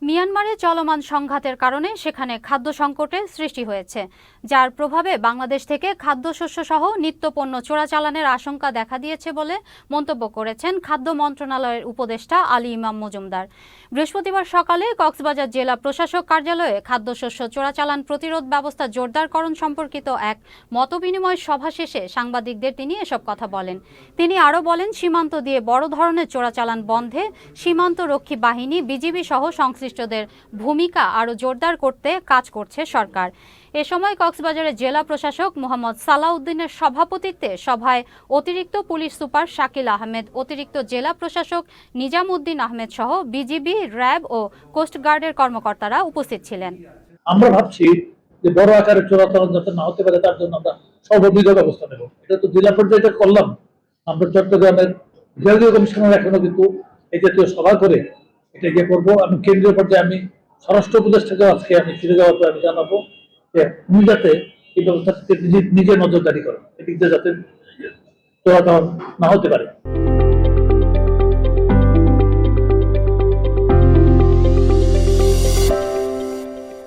মিয়ানমারে চলমান সংঘাতের কারণে সেখানে খাদ্য সংকটের সৃষ্টি হয়েছে, যার প্রভাবে বাংলাদেশ থেকে খাদ্যশস্য সহ নিত্যপণ্য চোরাচালানের আশঙ্কা দেখা দিয়েছে বলে মন্তব্য করেছেন খাদ্য মন্ত্রণালয়ের উপদেষ্টা আলী ইমাম মজুমদার। বৃহস্পতিবার সকালে কক্সবাজার জেলা প্রশাসক কার্যালয়ে খাদ্যশস্য চোরাচালান প্রতিরোধ ব্যবস্থা জোরদারকরণ সম্পর্কিত এক মতবিনিময় সভা শেষে সাংবাদিকদের তিনি এসব কথা বলেন। তিনি আরও বলেন, সীমান্ত দিয়ে বড় ধরনের চোরাচালান বন্ধে সীমান্ত রক্ষী বাহিনী, বিজিবি সহ সংশ্লিষ্টদের ভূমিকা আরও জোরদার করতে কাজ করছে সরকার। এ সময় কক্সবাজারের জেলা প্রশাসক মোহাম্মদ সালাউদ্দিনের সভাপতিত্বে সভায় অতিরিক্ত পুলিশ সুপার শাকিল আহমেদ, অতিরিক্ত জেলা প্রশাসক নিজাম উদ্দিন আহমেদ সহ বিজিবি, র্যাব ও কোস্টগার্ডের কর্মকর্তারা উপস্থিত ছিলেন। আমরা ভাবছি যে বড় আকারে চোরাচালান যাতে না হতে পারে তার জন্য আমরা সর্ববিধ ব্যবস্থা নেব। এটা তো জেলা পর্যায়ে এটা করলাম। আমরা চট্টগ্রামের বিভাগীয় কমিশনার এখনো কিন্তু এই জাতীয় সভা করে এটা গিয়ে করবো। আমি কেন্দ্রীয় পর্যায়ে আমি স্বরাষ্ট্র উপদেষ্টাকে আজকে আমি ফিরে যাওয়ার পর আমি জানাবো যে উনি যাতে এই ব্যবস্থাটিতে নিজে নজরদারি করেন, এদিক দিয়ে যাতে চোরাচালান না হতে পারে।